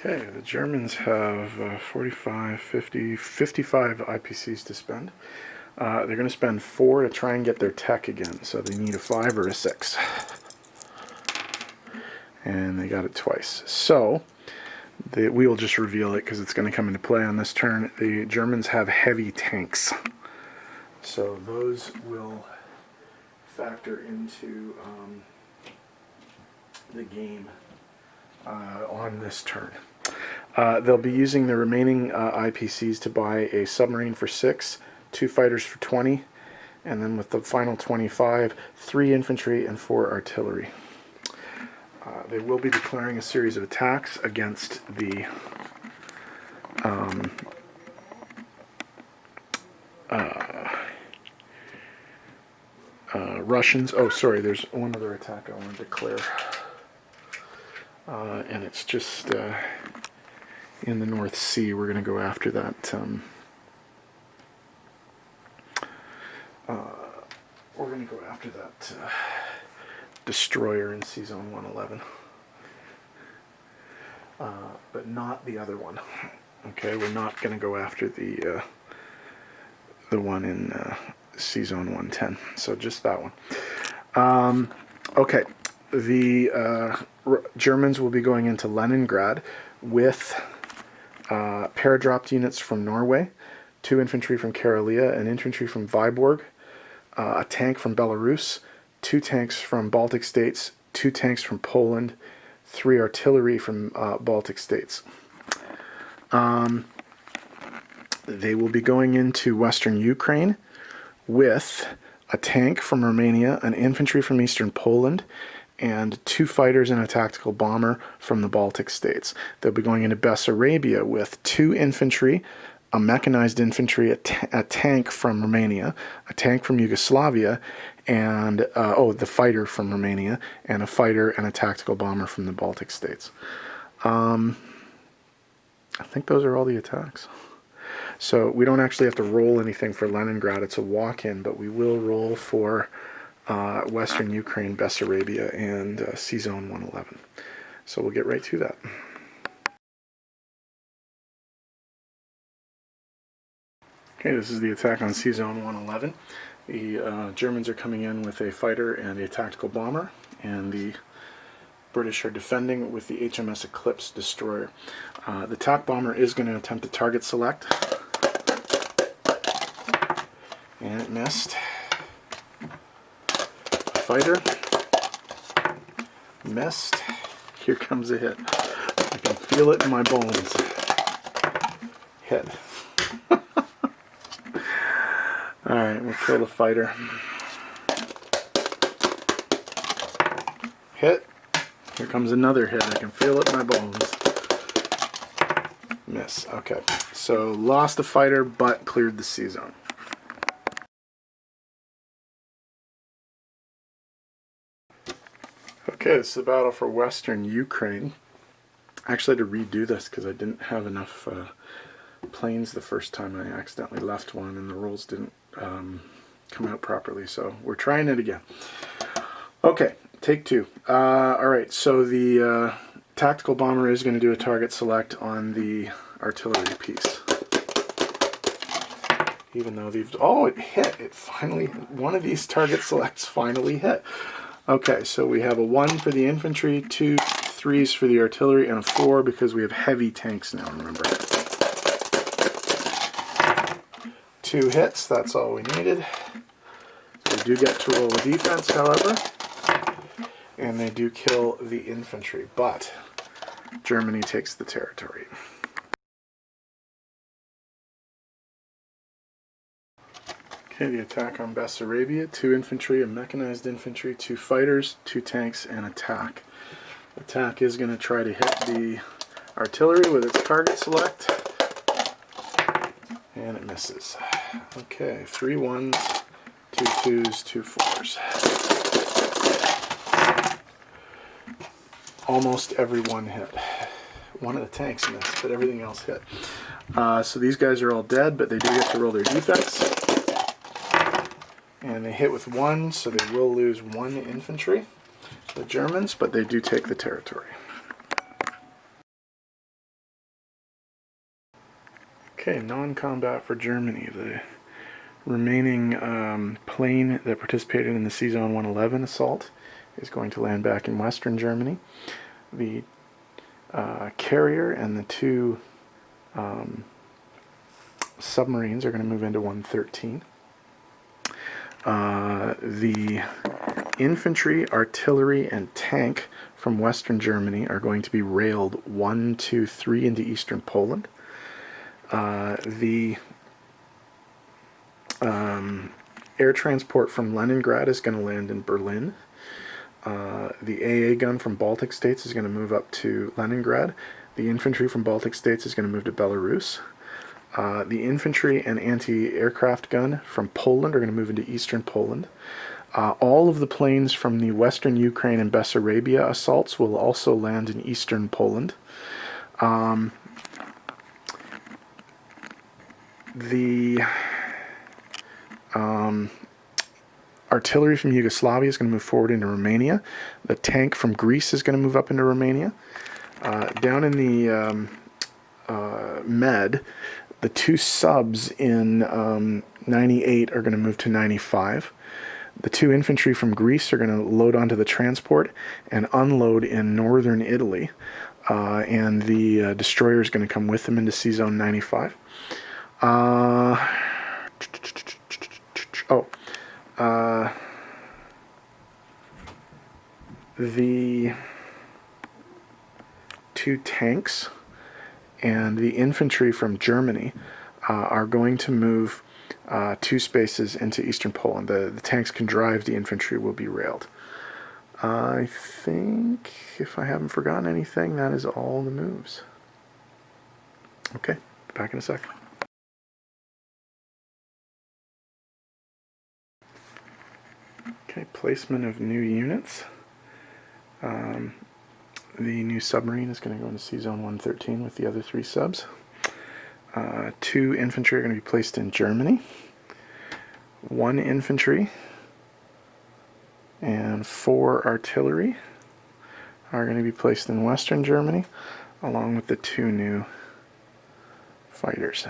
Okay, the Germans have 45, 50, 55 IPCs to spend. They're going to spend 4 to try and get their tech again, so they need a 5 or a 6. And they got it twice. So, we will just reveal it because it's going to come into play on this turn. The Germans have heavy tanks. So those will factor into the game on this turn. They'll be using the remaining IPCs to buy a submarine for 6, 2 fighters for 20, and then with the final 25, 3 infantry and 4 artillery. They will be declaring a series of attacks against the Russians. Oh, sorry, there's one other attack I want to declare. And it's just in the North Sea. We're going to go after that. We're going to go after that destroyer in Sea Zone 111. But not the other one. Okay, we're not going to go after the one in Sea Zone 110. So just that one. Okay, the Germans will be going into Leningrad with paradropped units from Norway, 2 infantry from Karelia, an infantry from Vyborg, a tank from Belarus, 2 tanks from Baltic states, 2 tanks from Poland, 3 artillery from Baltic states. They will be going into western Ukraine with a tank from Romania, an infantry from eastern Poland, and 2 fighters and a tactical bomber from the Baltic states. They'll be going into Bessarabia with 2 infantry, a mechanized infantry, a tank from Romania, a tank from Yugoslavia, and the fighter from Romania, and a fighter and a tactical bomber from the Baltic states. I think those are all the attacks. So we don't actually have to roll anything for Leningrad. It's a walk-in, but we will roll for Western Ukraine, Bessarabia, and Sea Zone 111. So we'll get right to that. Okay, this is the attack on Sea Zone 111. The Germans are coming in with a fighter and a tactical bomber, and the British are defending with the HMS Eclipse destroyer. The TAC bomber is going to attempt to target select, and it missed. Fighter missed. Here comes a hit. I can feel it in my bones. Hit. Alright, we'll kill the fighter. Hit. Here comes another hit. I can feel it in my bones. Miss. Okay. So lost the fighter, but cleared the sea zone. Okay, this is the battle for Western Ukraine. I actually had to redo this because I didn't have enough planes the first time. I accidentally left one and the rolls didn't come out properly, so we're trying it again. Okay, take 2. Alright, so the tactical bomber is going to do a target select on the artillery piece. Even though they've... Oh, it hit! It finally... One of these target selects finally hit. Okay, so we have a 1 for the infantry, 2 3s for the artillery, and a 4 because we have heavy tanks now, remember. 2 hits, that's all we needed. We do get to roll a defense, however, and they do kill the infantry, but Germany takes the territory. Okay, the attack on Bessarabia, 2 infantry, a mechanized infantry, 2 fighters, 2 tanks, and attack. Attack is going to try to hit the artillery with its target select, and it misses. Okay, 3 1s, 2 2s, 2 4s. Almost every one hit. One of the tanks missed, but everything else hit. So these guys are all dead, but they do get to roll their defense. And they hit with 1, so they will lose 1 infantry, the Germans, but they do take the territory. Okay, non-combat for Germany. The remaining plane that participated in the C-Zone 111 assault is going to land back in Western Germany. The carrier and the two submarines are going to move into 113. The infantry, artillery, and tank from Western Germany are going to be railed 1, 2, 3 into Eastern Poland. The air transport from Leningrad is going to land in Berlin. The AA gun from Baltic states is going to move up to Leningrad. The infantry from Baltic states is going to move to Belarus. The infantry and anti-aircraft gun from Poland are going to move into Eastern Poland. All of the planes from the Western Ukraine and Bessarabia assaults will also land in Eastern Poland. The artillery from Yugoslavia is going to move forward into Romania. The tank from Greece is going to move up into Romania. Down in the Med, the two subs in 98 are going to move to 95. The two infantry from Greece are going to load onto the transport and unload in northern Italy. And the destroyer is going to come with them into C-Zone 95. The two tanks and the infantry from Germany are going to move 2 spaces into Eastern Poland. The tanks can drive, the infantry will be railed. I think, if I haven't forgotten anything, that is all the moves. Okay, back in a sec. Okay, placement of new units. The new submarine is going to go into C-Zone 113 with the other 3 subs. 2 infantry are going to be placed in Germany. 1 infantry and 4 artillery are going to be placed in Western Germany, along with the 2 new fighters.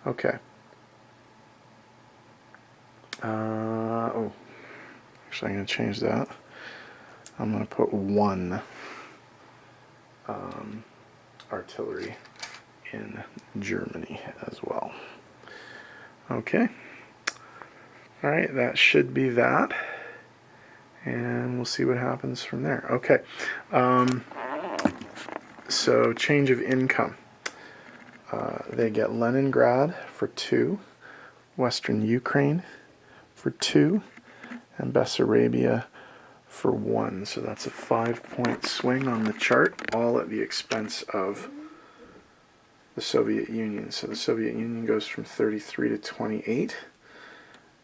Okay. Actually, I'm going to change that. I'm going to put 1 artillery in Germany as well. Okay. Alright, that should be that. And we'll see what happens from there. Okay. So, change of income. They get Leningrad for 2, Western Ukraine for 2, and Bessarabia for 1. So that's a 5-point swing on the chart, all at the expense of the Soviet Union. So the Soviet Union goes from 33 to 28,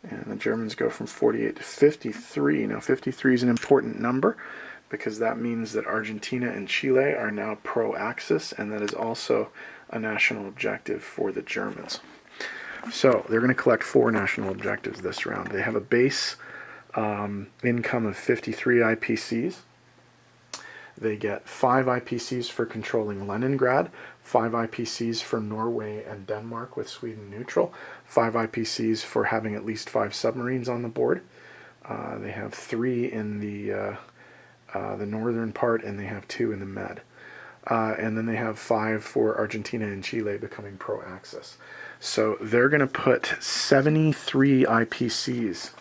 and the Germans go from 48 to 53. Now 53 is an important number because that means that Argentina and Chile are now pro-Axis, and that is also a national objective for the Germans. So they're going to collect 4 national objectives this round. They have a base income of 53 IPCs. They get 5 IPCs for controlling Leningrad, 5 IPCs for Norway and Denmark with Sweden neutral, 5 IPCs for having at least 5 submarines on the board. They have 3 in the northern part, and they have 2 in the Med. And then they have 5 for Argentina and Chile becoming pro-Axis. So they're going to put 73 IPCs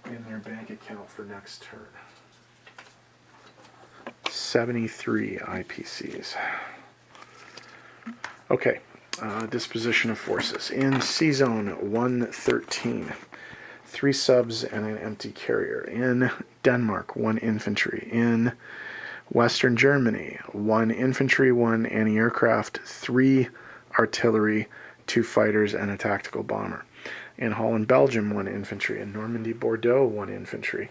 in their bank account for next turn. 73 IPCs. Okay, disposition of forces. In C-Zone 113, 3 subs and an empty carrier. In Denmark, 1 infantry. In Western Germany, 1 infantry, 1 anti-aircraft, 3 artillery, 2 fighters, and a tactical bomber. In Holland, Belgium, 1 infantry. In Normandy, Bordeaux, 1 infantry.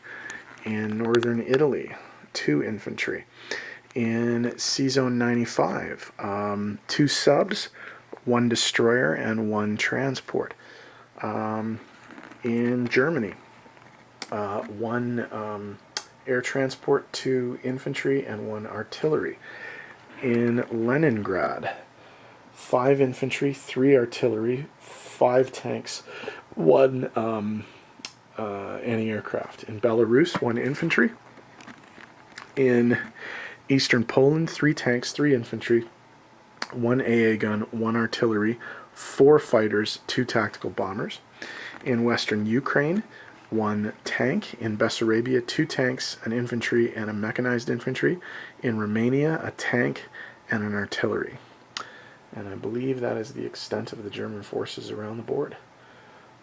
In northern Italy, 2 infantry. In C-Zone 95, 2 subs, 1 destroyer, and 1 transport. In Germany, 1 air transport, 2 infantry, and 1 artillery. In Leningrad, 5 infantry, 3 artillery, 5 tanks, 1 anti-aircraft. In Belarus, 1 infantry. In eastern Poland, 3 tanks, 3 infantry, 1 AA gun, 1 artillery, 4 fighters, 2 tactical bombers. In western Ukraine, 1 tank. In Bessarabia, 2 tanks, an infantry, and a mechanized infantry. In Romania, a tank and an artillery. And I believe that is the extent of the German forces around the board.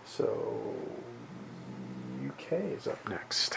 So UK is up next.